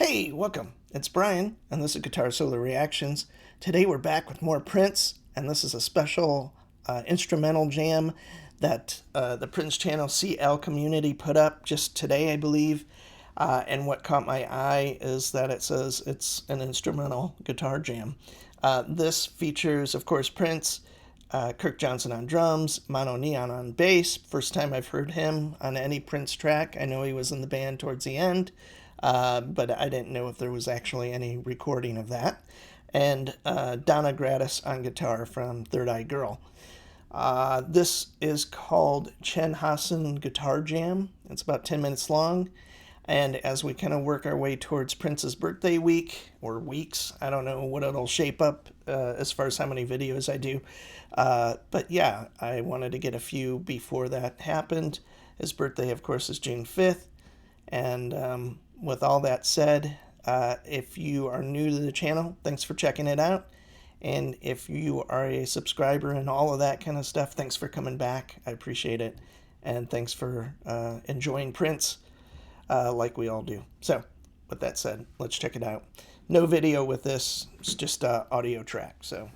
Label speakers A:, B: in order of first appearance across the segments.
A: Hey, welcome. It's Brian, and this is Guitar Solo Reactions. Today we're back with more Prince, and this is a special instrumental jam that the Prince Channel CL community put up just today, I believe. And what caught my eye is that it says it's an instrumental guitar jam. This features, of course, Prince, Kirk Johnson on drums, Mono Neon on bass. First time I've heard him on any Prince track. I know he was in the band towards the end, but I didn't know if there was actually any recording of that. And Donna Gradis on guitar from Third Eye Girl. This is called Chen Hassen Guitar Jam. It's about 10 minutes long. And as we kind of work our way towards Prince's birthday week, or weeks, I don't know what it'll shape up as far as how many videos I do. But yeah, I wanted to get a few before that happened. His birthday, of course, is June 5th. And with all that said, if you are new to the channel, thanks for checking it out. And if you are a subscriber and all of that kind of stuff, thanks for coming back. I appreciate it. And thanks for enjoying Prince like we all do. So, with that said, let's check it out. No video with this. It's just an audio track. So.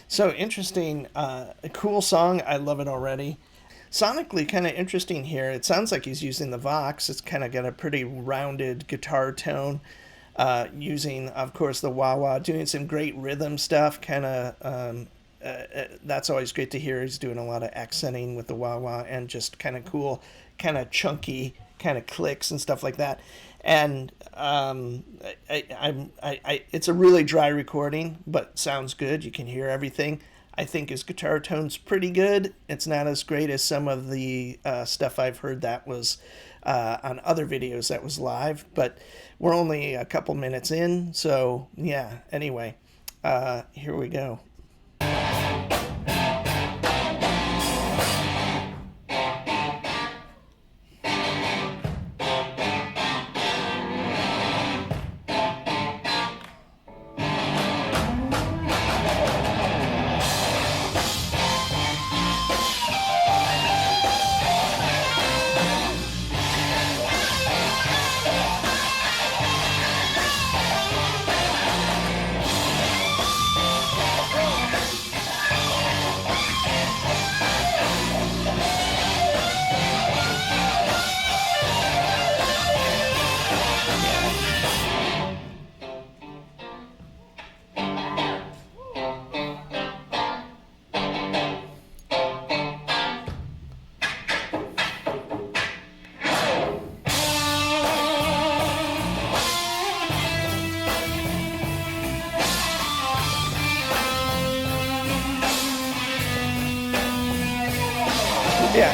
A: So interesting, a cool song. I love it already. Sonically kind of interesting here. It sounds like he's using the Vox. It's kind of got a pretty rounded guitar tone. Using, of course, the wah-wah, doing some great rhythm stuff. Kind of, that's always great to hear. He's doing a lot of accenting with the wah-wah and just kind of cool, kind of chunky kind of clicks and stuff like that. And it's a really dry recording, but sounds good. You can hear everything. I think his guitar tone's pretty good. It's not as great as some of the stuff I've heard that was on other videos that was live, but we're only a couple minutes in, so yeah, anyway, here we go. Yeah.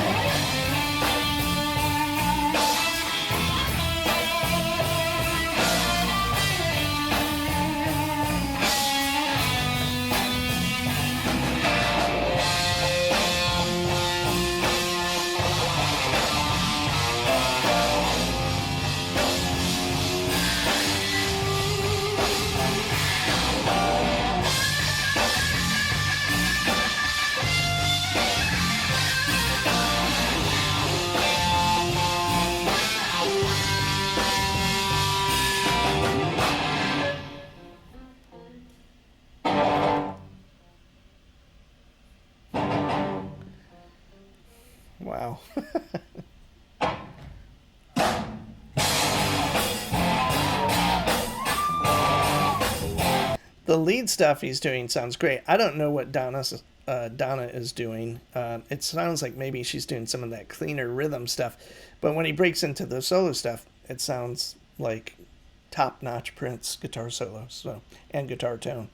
A: Wow. The lead stuff he's doing sounds great. I don't know what Donna is doing. It sounds like maybe she's doing some of that cleaner rhythm stuff, but when he breaks into the solo stuff, it sounds like top-notch Prince guitar solos, so, and guitar tone.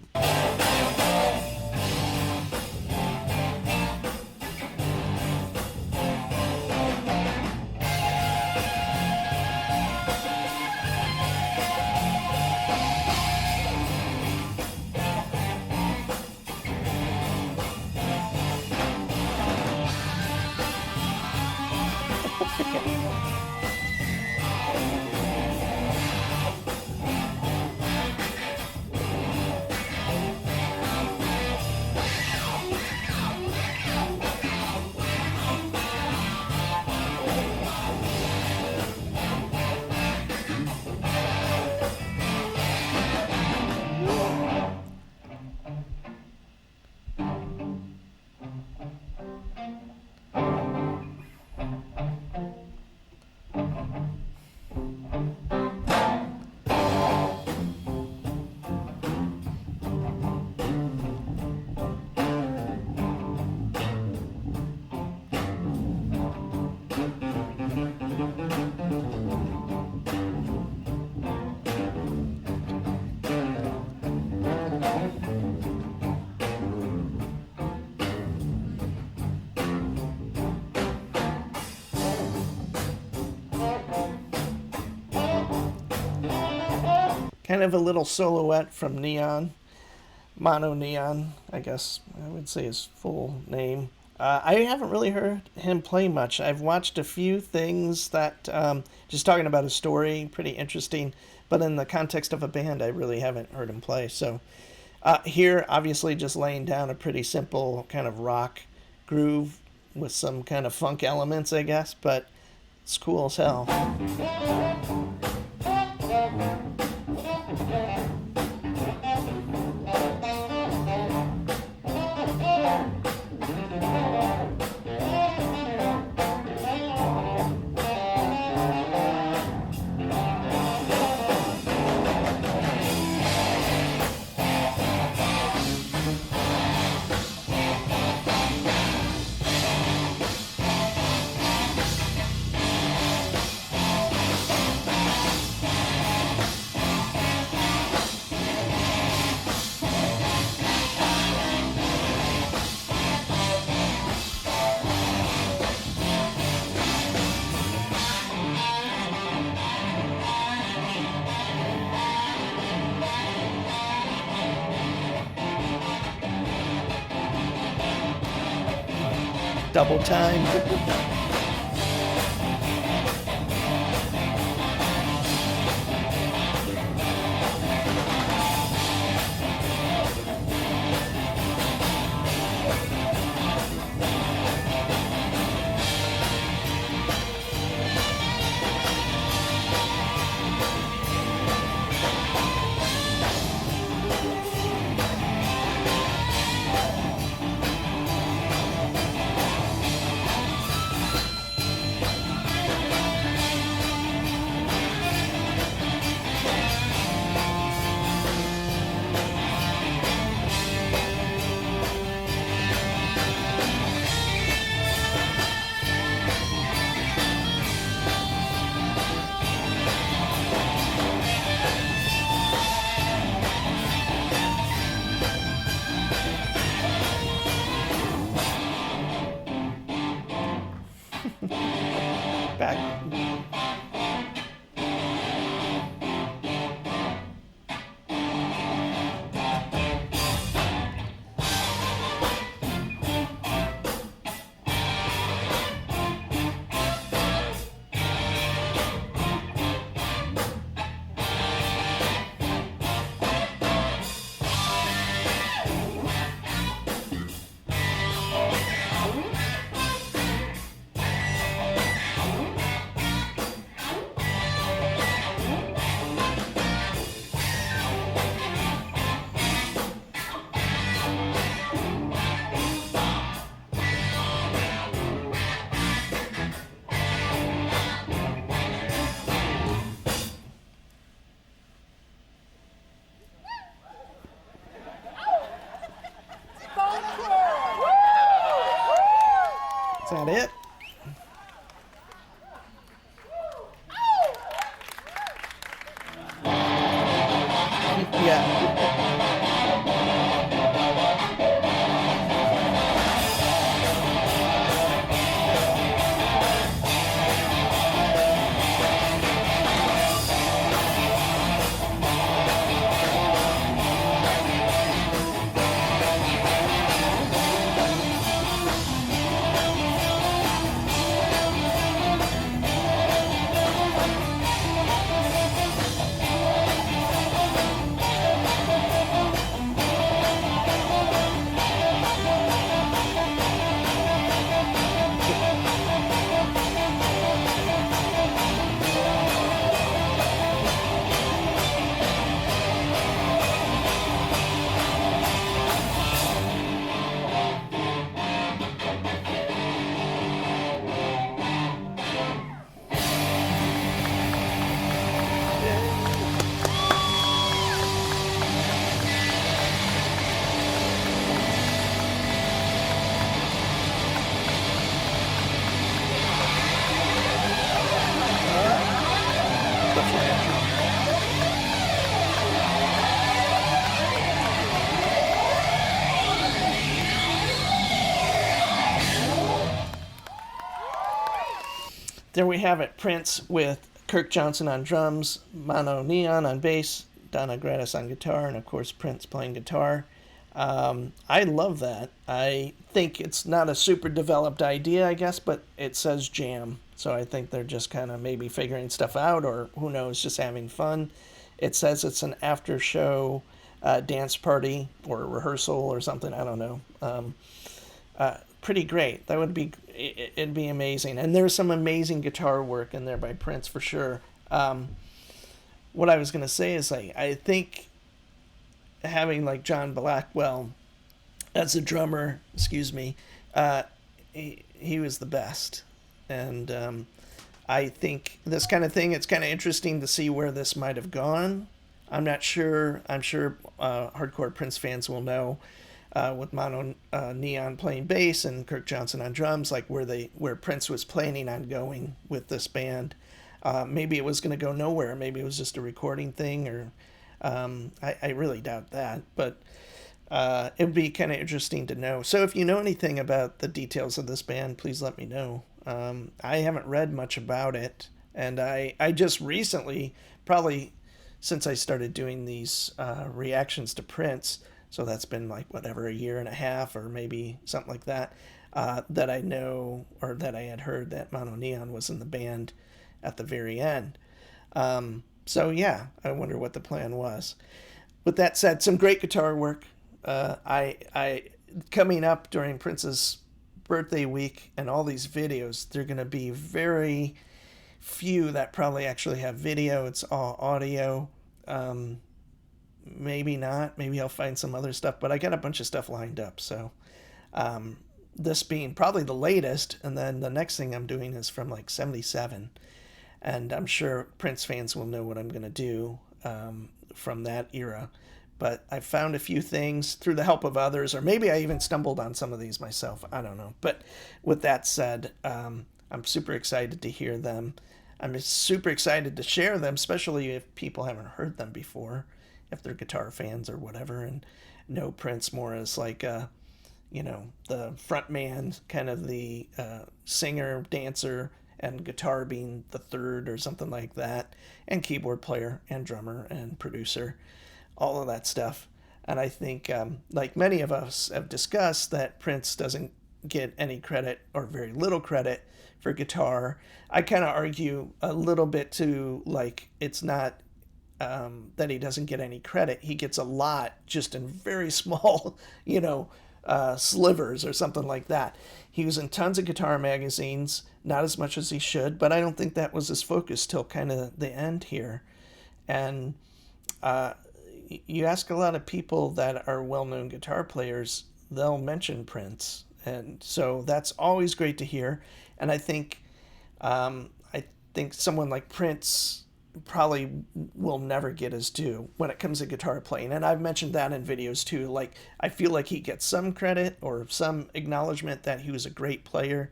A: Kind of a little silhouette from Neon. Mono Neon, I guess I would say his full name. I haven't really heard him play much. I've watched a few things that, just talking about his story, pretty interesting. But in the context of a band, I really haven't heard him play. So here, obviously, just laying down a pretty simple kind of rock groove with some kind of funk elements, I guess. But it's cool as hell. Double time. Yeah. The flange. There we have it. Prince with Kirk Johnson on drums, Mono Neon on bass, Donna Gratis on guitar, and of course Prince playing guitar. I love that. I think it's not a super developed idea, I guess, but it says jam. So I think they're just kind of maybe figuring stuff out, or who knows, just having fun. It says it's an after show dance party or rehearsal or something. I don't know. Pretty great. That would be, it'd be amazing. And there's some amazing guitar work in there by Prince for sure. What I was gonna say is, like, I think having like John Blackwell as a drummer, excuse me, he was the best. And I think this kind of thing, it's kind of interesting to see where this might have gone. I'm not sure. I'm sure hardcore Prince fans will know, with Mono Neon playing bass and Kirk Johnson on drums, like where Prince was planning on going with this band. Maybe it was going to go nowhere. Maybe it was just a recording thing, or I really doubt that. But it would be kind of interesting to know. So if you know anything about the details of this band, please let me know. I haven't read much about it, and I just recently, probably since I started doing these reactions to Prince, so that's been like whatever, a year and a half or maybe something like that, that I know, or that I had heard that Mono Neon was in the band at the very end. So yeah, I wonder what the plan was. With that said, some great guitar work. I coming up during Prince's birthday week and all these videos, they're going to be very few that probably actually have video. It's all audio. Maybe not. Maybe I'll find some other stuff, but I got a bunch of stuff lined up. So this being probably the latest, and then the next thing I'm doing is from like 77. And I'm sure Prince fans will know what I'm going to do from that era. But I found a few things through the help of others, or maybe I even stumbled on some of these myself. I don't know. But with that said, I'm super excited to hear them. I'm super excited to share them, especially if people haven't heard them before, if they're guitar fans or whatever, and know Prince more as like, the front man, kind of the singer, dancer, and guitar being the third or something like that, and keyboard player and drummer and producer, all of that stuff. And I think, like many of us have discussed, that Prince doesn't get any credit, or very little credit, for guitar. I kind of argue a little bit too, like, it's not that he doesn't get any credit. He gets a lot, just in very small, slivers or something like that. He was in tons of guitar magazines, not as much as he should, but I don't think that was his focus till kind of the end here. And you ask a lot of people that are well-known guitar players, they'll mention Prince, and so that's always great to hear. And I think someone like Prince probably will never get his due when it comes to guitar playing. And I've mentioned that in videos too. Like, I feel like he gets some credit or some acknowledgement that he was a great player,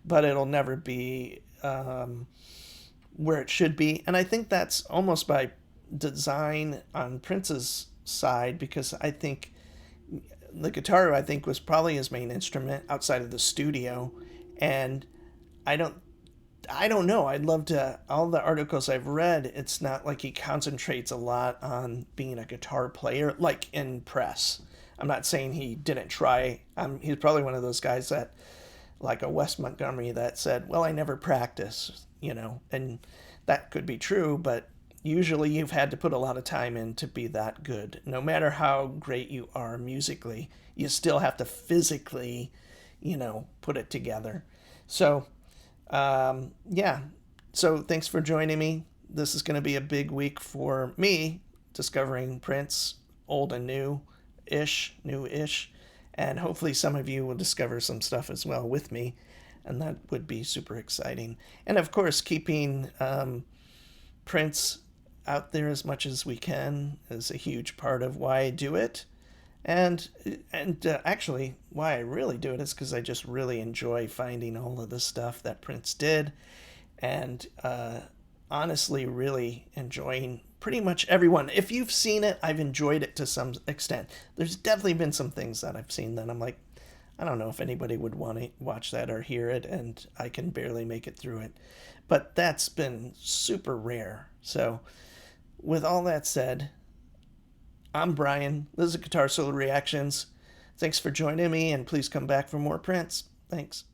A: but it'll never be where it should be. And I think that's almost by design on Prince's side because I think the guitar I think was probably his main instrument outside of the studio, and I don't I don't know. I'd love to. All the articles I've read, it's not like he concentrates a lot on being a guitar player, like in press. I'm not saying he didn't try. He's probably one of those guys that, like a Wes Montgomery, that said, "Well, I never practice," and that could be true, but usually you've had to put a lot of time in to be that good. No matter how great you are musically, you still have to physically, put it together. So yeah. So thanks for joining me. This is going to be a big week for me discovering Prince, old and new ish. And hopefully some of you will discover some stuff as well with me. And that would be super exciting. And of course, keeping Prince out there as much as we can is a huge part of why I do it. And actually, why I really do it is because I just really enjoy finding all of the stuff that Prince did, and honestly, really enjoying pretty much everyone. If you've seen it, I've enjoyed it to some extent. There's definitely been some things that I've seen that I'm like, I don't know if anybody would want to watch that or hear it, and I can barely make it through it. But that's been super rare. So, with all that said, I'm Brian. This is Guitar Solo Reactions. Thanks for joining me, and please come back for more Prince. Thanks.